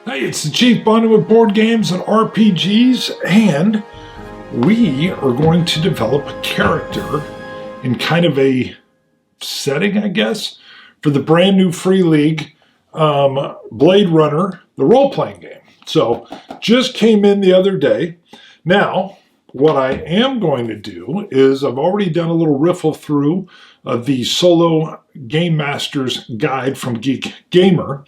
Hey, it's the Chief Bonding with board games and RPGs, and we are going to develop a character in kind of a setting, I guess, for the brand new Free League Blade Runner, the role-playing game. So, just came in the other day. Now, what I am going to do is I've already done a little riffle through the Solo Game Master's Guide from Geek Gamer.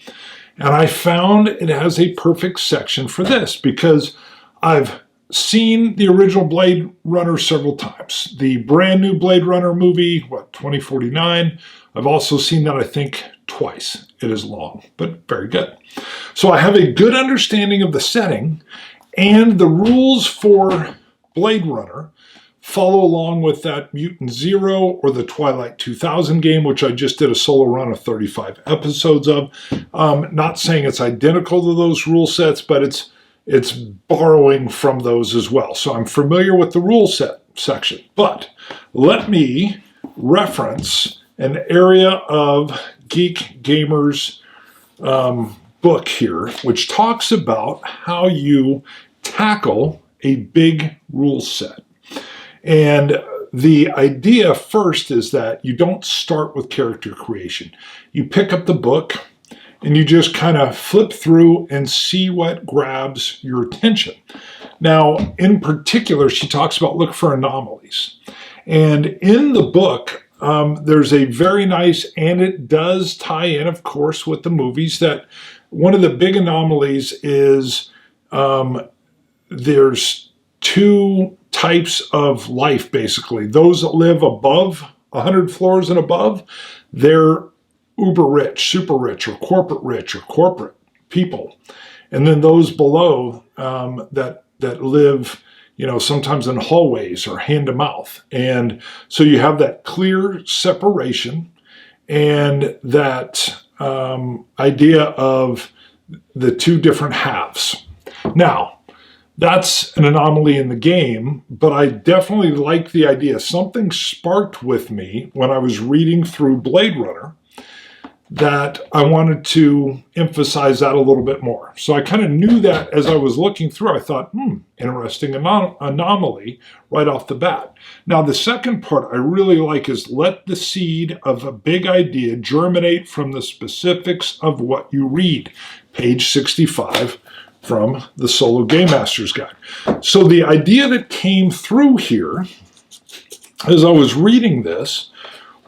And I found it has a perfect section for this because I've seen the original Blade Runner several times. The brand new Blade Runner movie, 2049. I've also seen that, I think, twice. It is long, but very good. So I have a good understanding of the setting, and the rules for Blade Runner follow along with that Mutant Zero or the Twilight 2000 game, which I just did a solo run of 35 episodes of. Not saying it's identical to those rule sets, but it's borrowing from those as well. So I'm familiar with the rule set section. But let me reference an area of Geek Gamer's book here, which talks about how you tackle a big rule set. And the idea first is that you don't start with character creation. You pick up the book and you just kind of flip through and see what grabs your attention. Now, in particular, she talks about look for anomalies. And in the book, there's a very nice, and it does tie in, of course, with the movies, that one of the big anomalies is there's two types of life, basically. Those that live above 100 floors and above, they're uber rich, super rich, or corporate people. And then those below that live, sometimes in hallways or hand to mouth. And so you have that clear separation and that idea of the two different halves. Now, that's an anomaly in the game, but I definitely like the idea. Something sparked with me when I was reading through Blade Runner that I wanted to emphasize that a little bit more. So I kind of knew that as I was looking through. I thought, interesting anomaly right off the bat. Now, the second part I really like is let the seed of a big idea germinate from the specifics of what you read. Page 65. From the Solo Game Master's Guide. So the idea that came through here as I was reading this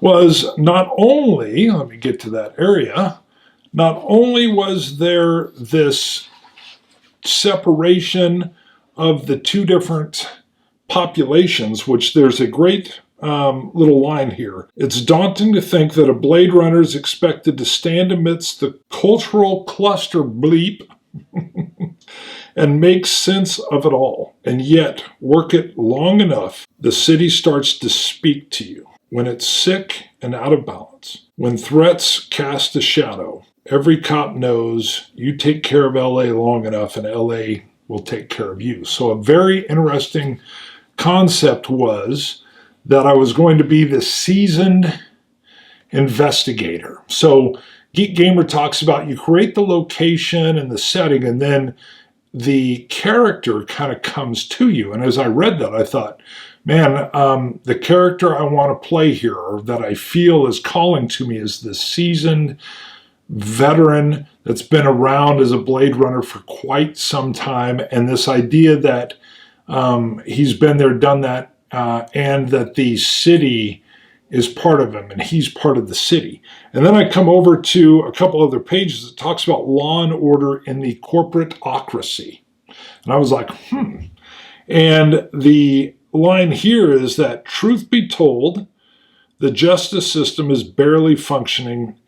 was not only, let me get to that area, not only was there this separation of the two different populations, which there's a great little line here. It's daunting to think that a Blade Runner is expected to stand amidst the cultural cluster bleep and make sense of it all, and yet work it long enough, the city starts to speak to you. When it's sick and out of balance, when threats cast a shadow, every cop knows you take care of LA long enough and LA will take care of you. So a very interesting concept was that I was going to be the seasoned investigator. So Geek Gamer talks about you create the location and the setting, and then the character kind of comes to you. And as I read that, I thought, man, the character I want to play here, or that I feel is calling to me, is the seasoned veteran that's been around as a Blade Runner for quite some time. And this idea that he's been there, done that, and that the city is part of him, and he's part of the city. And then I come over to a couple other pages that talks about law and order in the corporateocracy. And I was like, And the line here is that, truth be told, the justice system is a barely functioning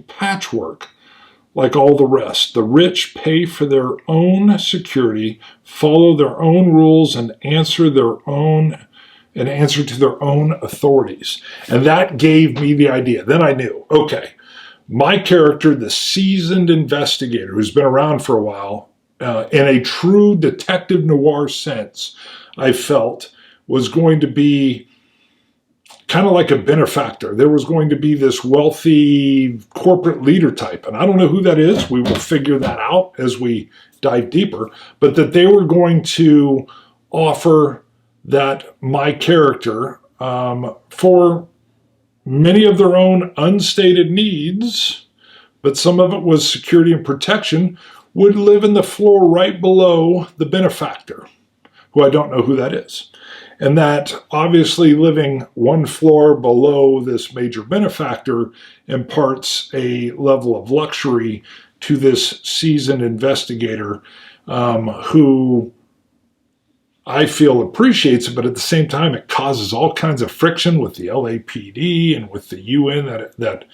patchwork like all the rest. The rich pay for their own security, follow their own rules, and answer to their own authorities. And that gave me the idea. Then I knew, okay, my character, the seasoned investigator who's been around for a while, in a true detective noir sense, I felt was going to be kind of like a benefactor. There was going to be this wealthy corporate leader type, and I don't know who that is. We will figure that out as we dive deeper, but that they were going to offer that my character, for many of their own unstated needs, but some of it was security and protection, would live in the floor right below the benefactor, who I don't know who that is. And that obviously living one floor below this major benefactor imparts a level of luxury to this seasoned investigator, who I feel appreciates it, but at the same time it causes all kinds of friction with the LAPD and with the UN that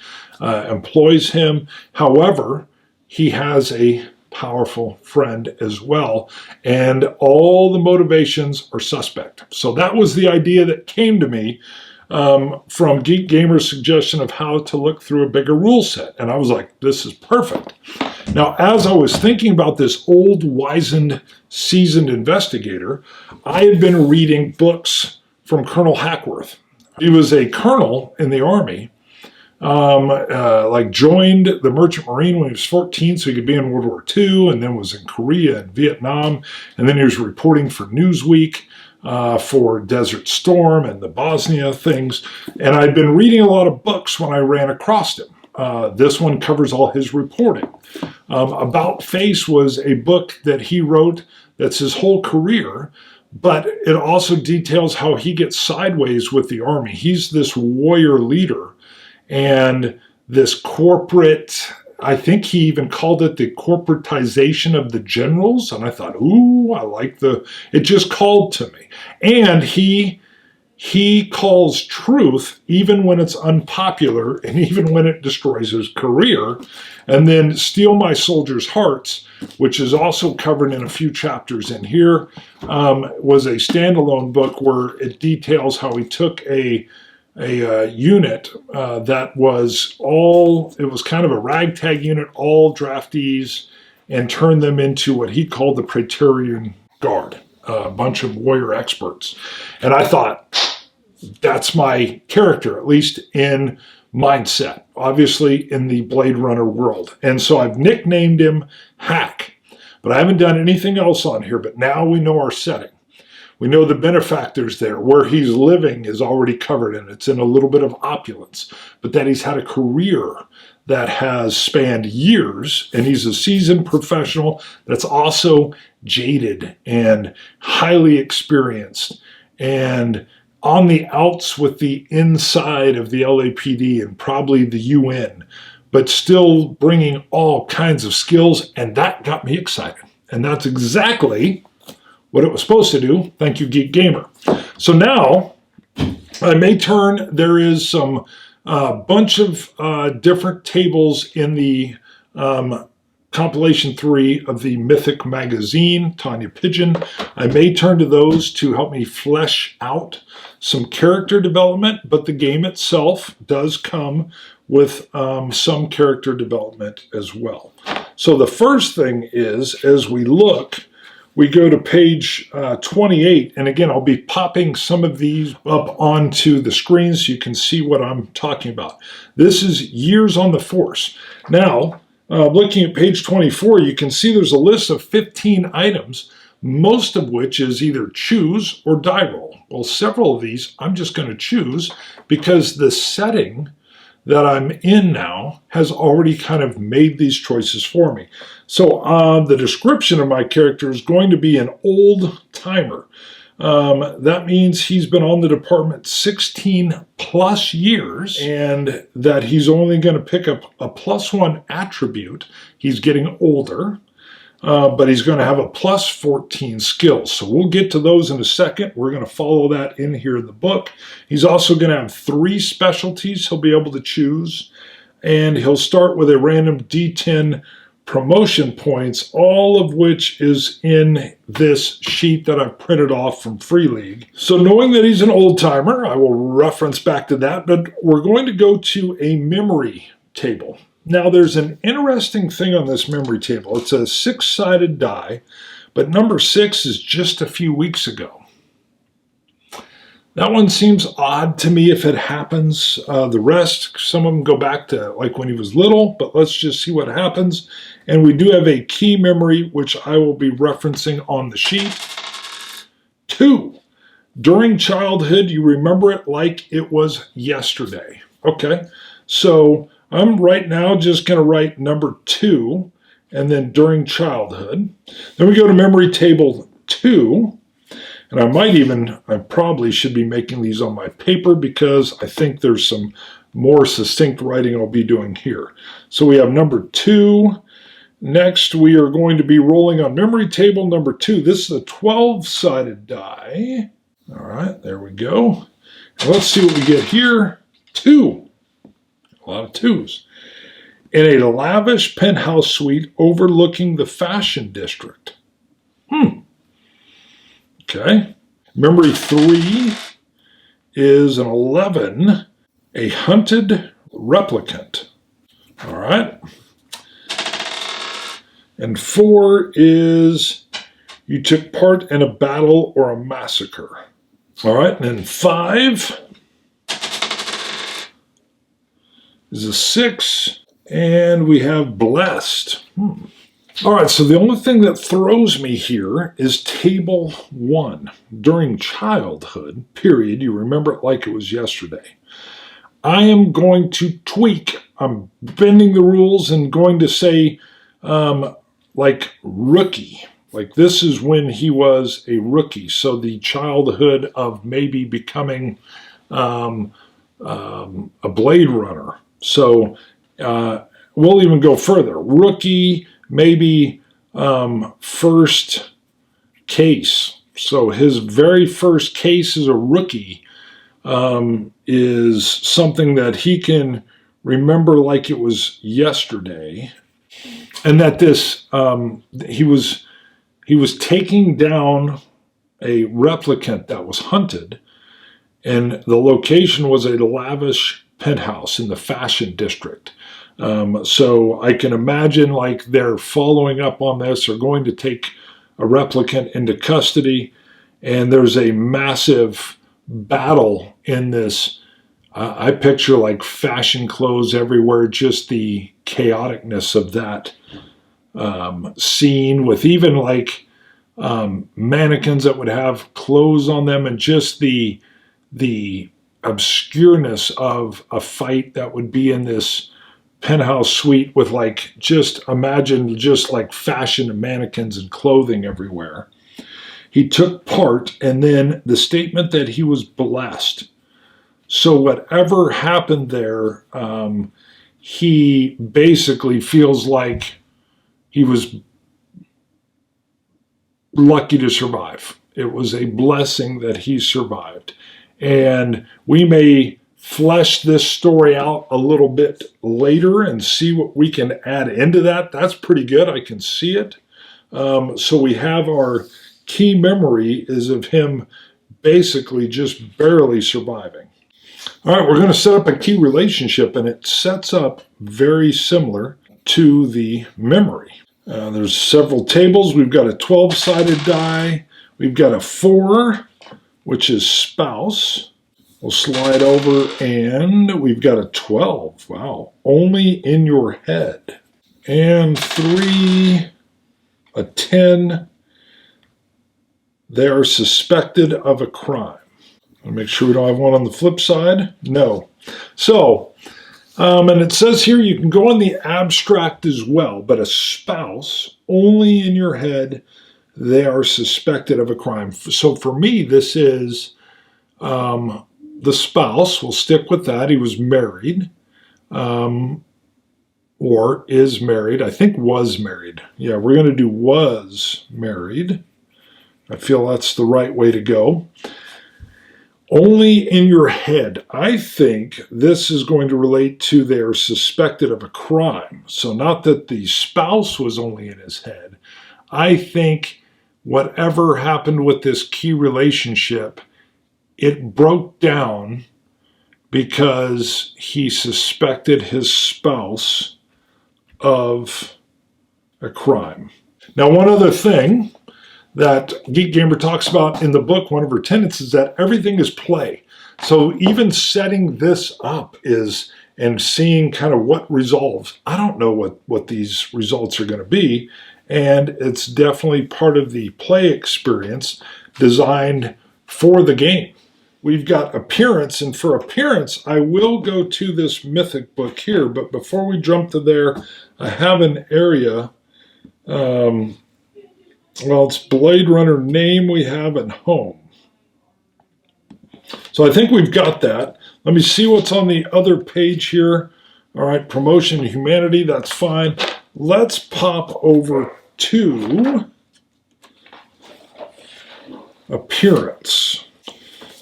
employs him. However, he has a powerful friend as well, and all the motivations are suspect. So that was the idea that came to me from Geek Gamer's suggestion of how to look through a bigger rule set, and I was like, this is perfect. Now, as I was thinking about this old, wizened, seasoned investigator, I had been reading books from Colonel Hackworth. He was a colonel in the Army, joined the Merchant Marine when he was 14 so he could be in World War II, and then was in Korea and Vietnam, and then he was reporting for Newsweek for Desert Storm and the Bosnia things, and I'd been reading a lot of books when I ran across him. This one covers all his reporting. About Face was a book that he wrote that's his whole career, but it also details how he gets sideways with the Army. He's this warrior leader, and this corporate, I think he even called it the corporatization of the generals. And I thought, ooh, I like it just called to me. And he calls truth even when it's unpopular and even when it destroys his career. And then Steal My Soldiers' Hearts, which is also covered in a few chapters in here, was a standalone book where it details how he took a unit that was it was kind of a ragtag unit, all draftees, and turned them into what he called the Praetorian Guard, a bunch of warrior experts. And I thought, that's my character, at least in mindset, obviously in the Blade Runner world. And so I've nicknamed him Hack, but I haven't done anything else on here, but now we know our setting. We know the benefactors there. Where he's living is already covered, and it's in a little bit of opulence, but that he's had a career that has spanned years, and he's a seasoned professional that's also jaded and highly experienced and on the outs with the inside of the LAPD and probably the UN, but still bringing all kinds of skills, and that got me excited. And that's exactly what it was supposed to do. Thank you, Geek Gamer. So now I may turn, there is some bunch of different tables in the compilation 3 of the Mythic magazine, Tanya Pigeon. I may turn to those to help me flesh out some character development, but the game itself does come with some character development as well. So the first thing is, as we look, we go to page 28, and again, I'll be popping some of these up onto the screen so you can see what I'm talking about. This is Years on the Force. Now, looking at page 24, you can see there's a list of 15 items, most of which is either choose or die roll. Well, several of these I'm just going to choose because the setting that I'm in now has already kind of made these choices for me. So the description of my character is going to be an old timer. That means he's been on the department 16 plus years, and that he's only going to pick up a +1 attribute. He's getting older, but he's going to have a +14 skills. So we'll get to those in a second. We're going to follow that in here in the book. He's also going to have 3 specialties he'll be able to choose, and he'll start with a random D10 promotion points, all of which is in this sheet that I've printed off from Free League. So knowing that he's an old timer, I will reference back to that, but we're going to go to a memory table. Now there's an interesting thing on this memory table. It's a 6-sided die, but number 6 is just a few weeks ago. That one seems odd to me if it happens. The rest, some of them go back to like when he was little, but let's just see what happens. And we do have a key memory, which I will be referencing on the sheet. 2, during childhood, you remember it like it was yesterday. Okay, so I'm right now just going to write number 2, and then during childhood. Then we go to memory table 2. And I probably should be making these on my paper because I think there's some more succinct writing I'll be doing here. So we have number 2. Next, we are going to be rolling on memory table number 2. This is a 12-sided die. All right, there we go. And let's see what we get here. 2. A lot of 2s. In a lavish penthouse suite overlooking the Fashion District. Okay. Memory 3 is an 11, a hunted replicant. All right. And 4 is you took part in a battle or a massacre. All right. And then 5 is a 6, and we have blessed. All right, so the only thing that throws me here is table 1. During childhood, period, you remember it like it was yesterday. I am going to tweak. I'm bending the rules and going to say like rookie. Like this is when he was a rookie. So the childhood of maybe becoming a Blade Runner. So we'll even go further. Rookie, maybe first case. So his very first case as a rookie is something that he can remember like it was yesterday. And that this, he was taking down a replicant that was hunted, and the location was a lavish penthouse in the Fashion District. So I can imagine like they're following up on this or going to take a replicant into custody, and there's a massive battle in this. I picture like fashion clothes everywhere, just the chaoticness of that scene with even like mannequins that would have clothes on them, and just the obscureness of a fight that would be in this penthouse suite with like, just imagine just like fashion and mannequins and clothing everywhere. He took part, and then the statement that he was blessed. So whatever happened there, he basically feels like he was lucky to survive. It was a blessing that he survived. And we may flesh this story out a little bit later and see what we can add into that. That's pretty good. I can see it. So we have our key memory is of him basically just barely surviving. All right, we're going to set up a key relationship, and it sets up very similar to the memory. There's several tables. We've got a 12-sided die. We've got a 4, which is spouse. We'll slide over, and we've got a 12. Wow, only in your head. And 3, a 10. They are suspected of a crime. I'll make sure we don't have one on the flip side. No. So, and it says here you can go on the abstract as well, but a spouse, only in your head, they are suspected of a crime. So for me, this is the spouse. We'll stick with that. He was married, or is married. I think was married. Yeah, we're going to do was married. I feel that's the right way to go. Only in your head. I think this is going to relate to they're suspected of a crime. So not that the spouse was only in his head. I think whatever happened with this key relationship, it broke down because he suspected his spouse of a crime. Now, one other thing that Geek Gamer talks about in the book, one of her tenets is that everything is play. So even setting this up and seeing kind of what resolves. I don't know what these results are going to be, and it's definitely part of the play experience designed for the game. We've got appearance, and for appearance, I will go to this Mythic book here, but before we jump to there, I have an area. Well, it's Blade Runner name we have at home. So I think we've got that. Let me see what's on the other page here. All right, promotion to humanity, that's fine. Let's pop over to appearance.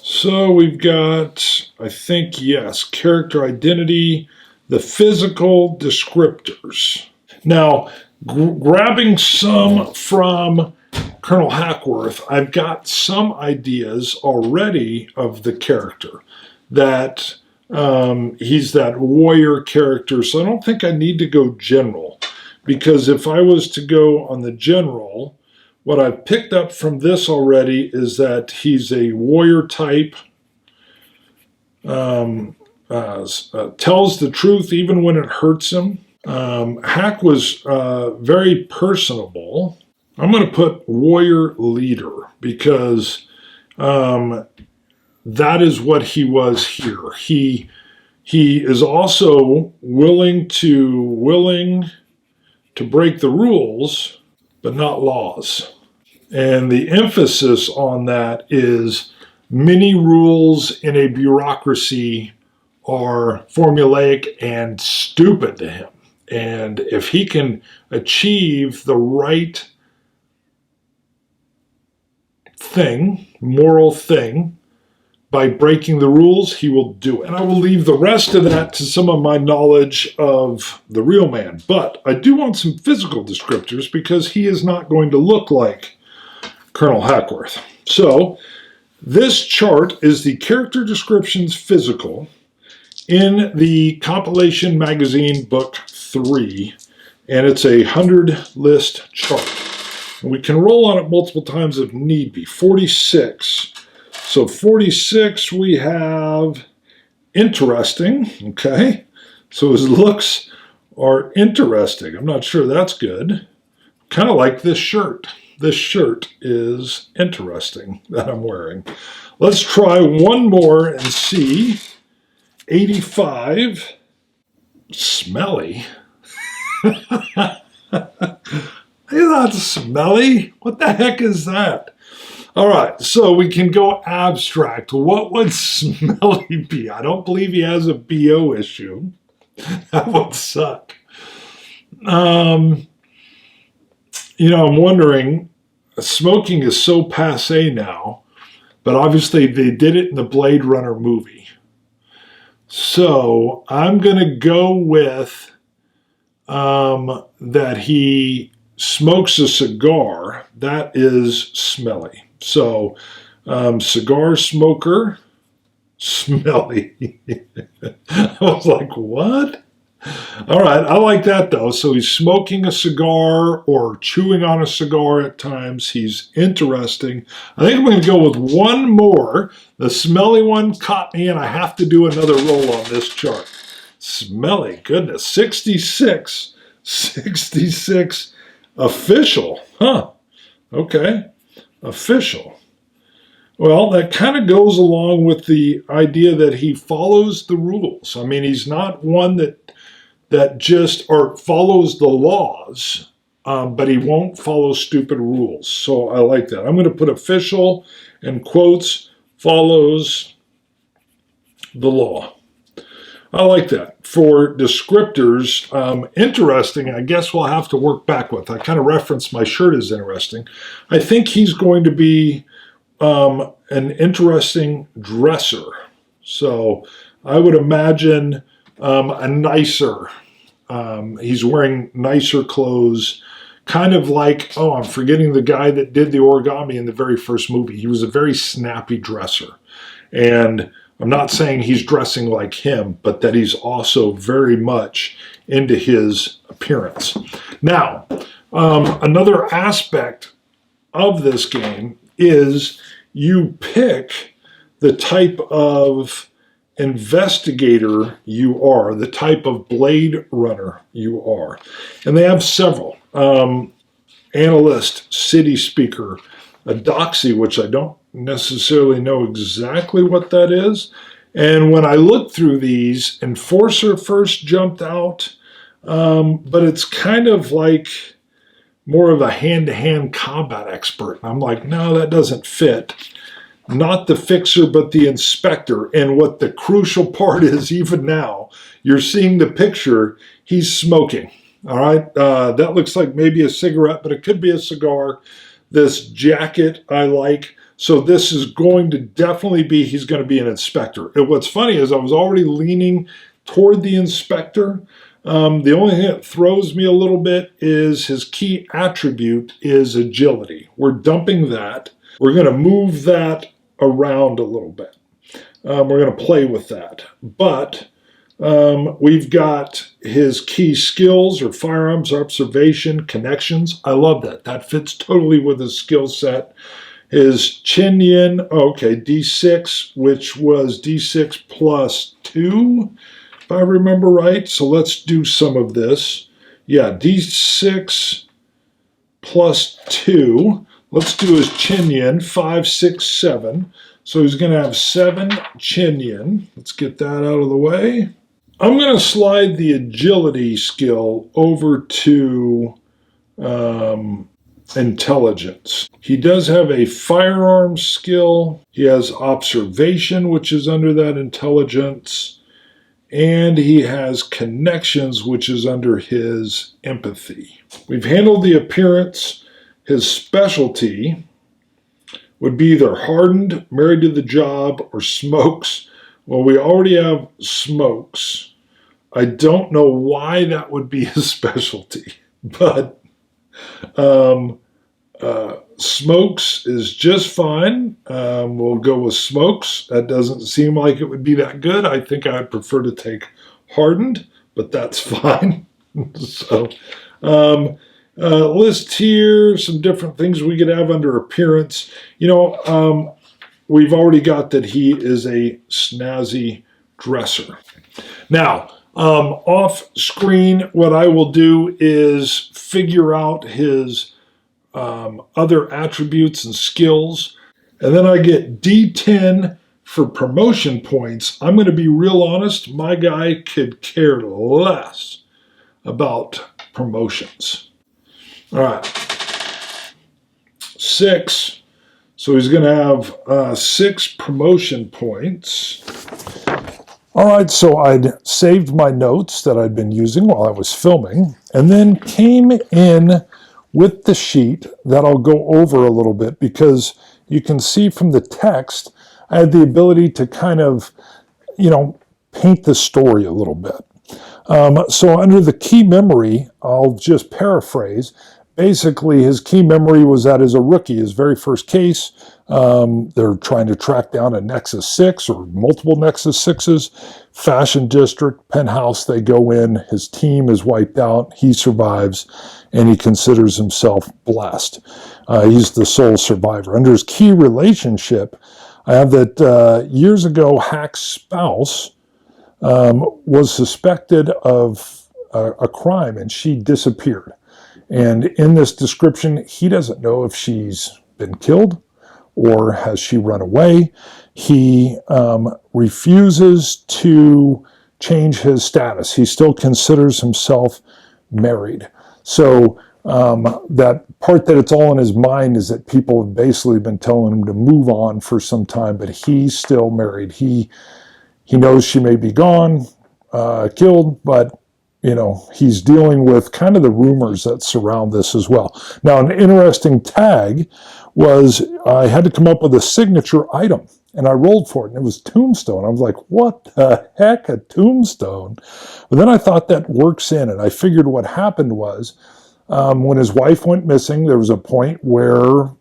So we've got, I think, yes, character identity, the physical descriptors. Now, grabbing some from Colonel Hackworth, I've got some ideas already of the character. That he's that warrior character, so I don't think I need to go general. Because if I was to go on the general, what I've picked up from this already is that he's a warrior type, tells the truth even when it hurts him. Hack was very personable. I'm going to put warrior leader because that is what he was here. He is also willing to break the rules, but not laws. And the emphasis on that is many rules in a bureaucracy are formulaic and stupid to him. And if he can achieve the right thing, moral thing, by breaking the rules, he will do it. And I will leave the rest of that to some of my knowledge of the real man. But I do want some physical descriptors because he is not going to look like Colonel Hackworth. So this chart is the character descriptions physical in the compilation magazine book 3. And it's a 100 list chart. And we can roll on it multiple times if need be. 46. So 46 we have interesting, okay? So his looks are interesting. I'm not sure that's good. Kind of like this shirt. This shirt is interesting that I'm wearing. Let's try one more and see. 85. Smelly. He's not smelly. What the heck is that? All right, so we can go abstract. What would Smelly be? I don't believe he has a BO issue. That would suck. I'm wondering, smoking is so passé now, but obviously they did it in the Blade Runner movie. So I'm going to go with that he smokes a cigar. That is smelly. So, cigar smoker, smelly. I was like, what? All right, I like that though. So he's smoking a cigar or chewing on a cigar at times. He's interesting. I think I'm going to go with one more. The smelly one caught me and I have to do another roll on this chart. Smelly, goodness, 66. 66 official. Huh, okay. Official. Well, that kind of goes along with the idea that he follows the rules. I mean, he's not one that just or follows the laws, but he won't follow stupid rules. So I like that. I'm going to put official in quotes, follows the law. I like that. For descriptors, interesting, I guess we'll have to work back with. I kind of referenced my shirt as interesting. I think he's going to be an interesting dresser. So I would imagine a nicer, he's wearing nicer clothes, kind of like, oh, I'm forgetting the guy that did the origami in the very first movie. He was a very snappy dresser. And I'm not saying he's dressing like him, but that he's also very much into his appearance. Now, another aspect of this game is you pick the type of investigator you are, the type of Blade Runner you are. And they have several. Analyst, City Speaker, a Doxy, which I don't necessarily know exactly what that is. And when I looked through these, Enforcer first jumped out, but it's kind of like more of a hand-to-hand combat expert. And I'm like, no, that doesn't fit. Not the Fixer, but the Inspector. And what the crucial part is, even now, you're seeing the picture, he's smoking. All right, that looks like maybe a cigarette, but it could be a cigar. This jacket I like. So this is going to definitely be, he's going to be an inspector. And what's funny is I was already leaning toward the inspector. The only thing that throws me a little bit is his key attribute is agility. We're dumping that. We're going to move that around a little bit. We're going to play with that. But we've got his key skills or firearms, observation, connections. I love that. That fits totally with his skill set. His Chin Yin, okay, D6, which was D6 plus 2, if I remember right. So let's do some of this. Yeah, D6 plus 2. Let's do his Chin Yin, 5, 6, 7. So he's going to have 7 Chin Yin. Let's get that out of the way. I'm going to slide the agility skill over to intelligence. He does have a firearms skill. He has observation, which is under that intelligence. And he has connections, which is under his empathy. We've handled the appearance. His specialty would be either hardened, married to the job, or smokes. Well, we already have smokes. I don't know why that would be his specialty, but smokes is just fine. We'll go with smokes. That doesn't seem like it would be that good. I think I'd prefer to take hardened, but that's fine. So, list here, some different things we could have under appearance. You know, we've already got that he is a snazzy dresser. Now, off screen, what I will do is figure out his other attributes and skills. And then I get D10 for promotion points. I'm going to be real honest. My guy could care less about promotions. All right. 6. So he's going to have 6 promotion points. All right, so I'd saved my notes that I'd been using while I was filming, and then came in with the sheet that I'll go over a little bit, because you can see from the text, I had the ability to kind of, paint the story a little bit. So under the key memory, I'll just paraphrase. Basically, his key memory was that as a rookie, his very first case, they're trying to track down a Nexus 6 or multiple Nexus 6s. Fashion District, penthouse, they go in. His team is wiped out. He survives, and he considers himself blessed. He's the sole survivor. Under his key relationship, I have that years ago, Hack's spouse was suspected of a crime, and she disappeared. And in this description, he doesn't know if she's been killed or has she run away. He refuses to change his status. He still considers himself married. So that part that it's all in his mind is that people have basically been telling him to move on for some time, but he's still married. He knows she may be gone, killed, but he's dealing with kind of the rumors that surround this as well. Now, an interesting tag was I had to come up with a signature item, and I rolled for it, and it was tombstone. I was like, what the heck, a tombstone? But then I thought that works in, and I figured what happened was when his wife went missing, there was a point where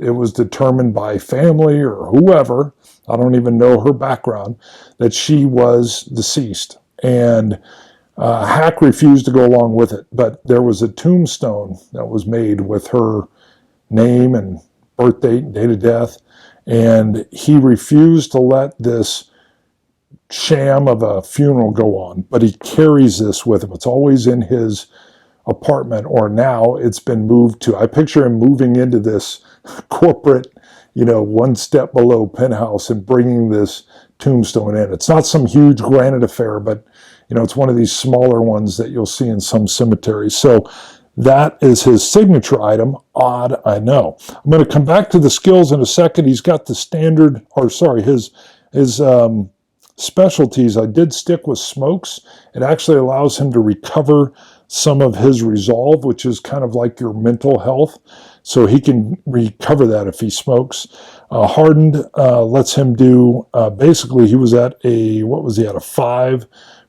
it was determined by family or whoever, I don't even know her background, that she was deceased. And Hack refused to go along with it, but there was a tombstone that was made with her name and birth date, date of death, and he refused to let this sham of a funeral go on, but he carries this with him. It's always in his apartment, or now it's been moved to, I picture him moving into this corporate, one step below penthouse and bringing this tombstone in. It's not some huge granite affair, but it's one of these smaller ones that you'll see in some cemeteries. So that is his signature item. Odd, I know. I'm going to come back to the skills in a second. He's got the standard, his specialties. I did stick with smokes. It actually allows him to recover some of his resolve, which is kind of like your mental health. So he can recover that if he smokes. Hardened lets him do, basically he was at a 5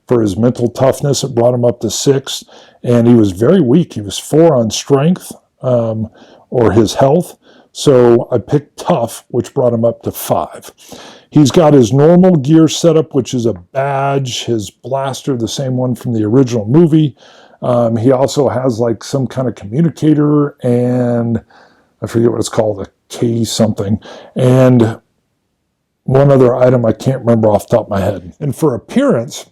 for his mental toughness. It brought him up to 6, and he was very weak. He was 4 on strength, or his health. So I picked tough, which brought him up to 5. He's got his normal gear setup, which is a badge, his blaster, the same one from the original movie. He also has like some kind of communicator, and I forget what it's called, a K something, and one other item I can't remember off the top of my head. And for appearance,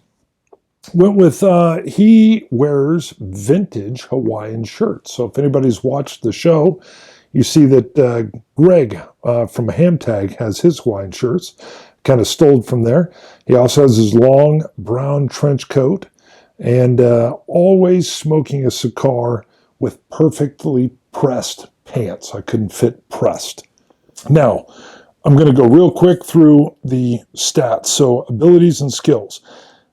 went with, he wears vintage Hawaiian shirts. So if anybody's watched the show, you see that Greg from Hamtag has his Hawaiian shirts, kind of stole from there. He also has his long brown trench coat, and always smoking a cigar with perfectly pressed pants. I couldn't fit pressed. Now, I'm going to go real quick through the stats. So abilities and skills.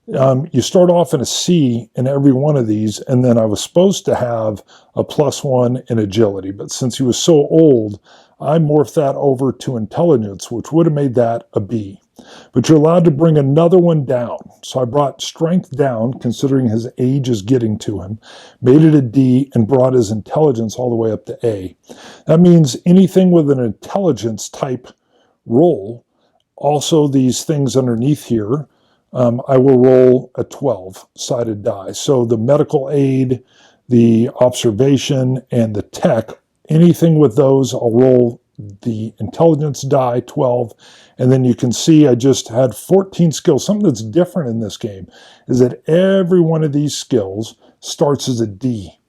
You start off in a C in every one of these, and then I was supposed to have a +1 in agility, but since he was so old, I morphed that over to intelligence, which would have made that a B. But you're allowed to bring another one down. So I brought strength down, considering his age is getting to him, made it a D, and brought his intelligence all the way up to A. That means anything with an intelligence type roll, also these things underneath here, I will roll a 12-sided die. So the medical aid, the observation, and the tech, anything with those, I'll roll the intelligence die, 12. And then you can see I just had 14 skills. Something that's different in this game is that every one of these skills starts as a D.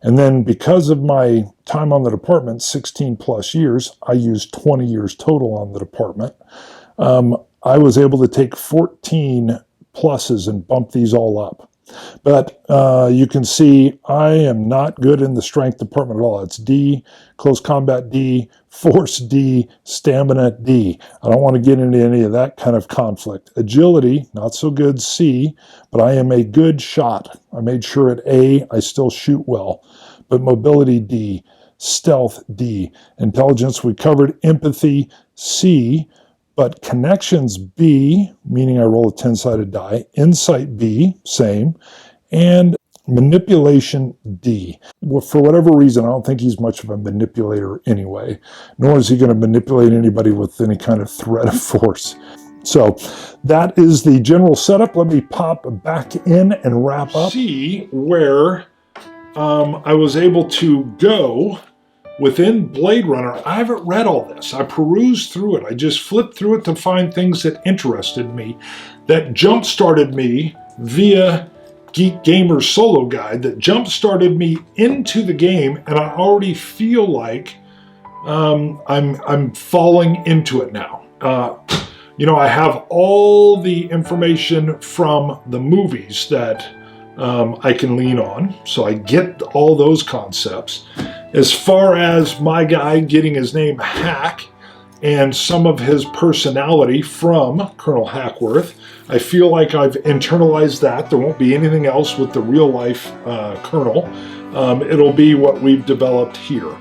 And then because of my time on the department, 16 plus years, I used 20 years total on the department. I was able to take 14 pluses and bump these all up. But you can see I am not good in the strength department at all. It's D, close combat D, force D, stamina D. I don't want to get into any of that kind of conflict. Agility, not so good, C, but I am a good shot. I made sure at A I still shoot well. But mobility D, stealth D, intelligence we covered, empathy C, but connections B, meaning I roll a 10-sided die, insight B, same, and manipulation D. Well, for whatever reason, I don't think he's much of a manipulator anyway, nor is he going to manipulate anybody with any kind of threat of force. So that is the general setup. Let me pop back in and wrap up. See where I was able to go within Blade Runner. I haven't read all this. I perused through it. I just flipped through it to find things that interested me, that jump-started me via Geek Gamer's solo guide, that jump-started me into the game, and I already feel like I'm falling into it now. I have all the information from the movies that I can lean on, so I get all those concepts. As far as my guy getting his name Hack and some of his personality from Colonel Hackworth, I feel like I've internalized that. There won't be anything else with the real life Colonel. It'll be what we've developed here.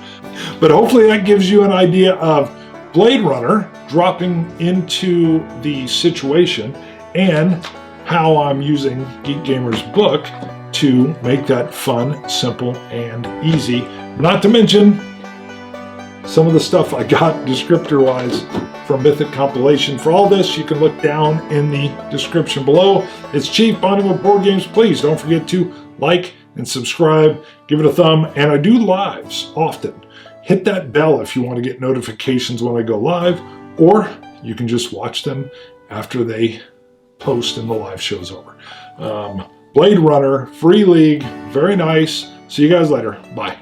But hopefully that gives you an idea of Blade Runner dropping into the situation and how I'm using Geek Gamer's book to make that fun, simple, and easy. Not to mention some of the stuff I got descriptor-wise from Mythic Compilation. For all this, you can look down in the description below. It's Chief Bonding with Board Games. Please don't forget to like and subscribe, give it a thumb, and I do lives often. Hit that bell if you want to get notifications when I go live, or you can just watch them after they post and the live show's over. Blade Runner, Free League, very nice. See you guys later. Bye.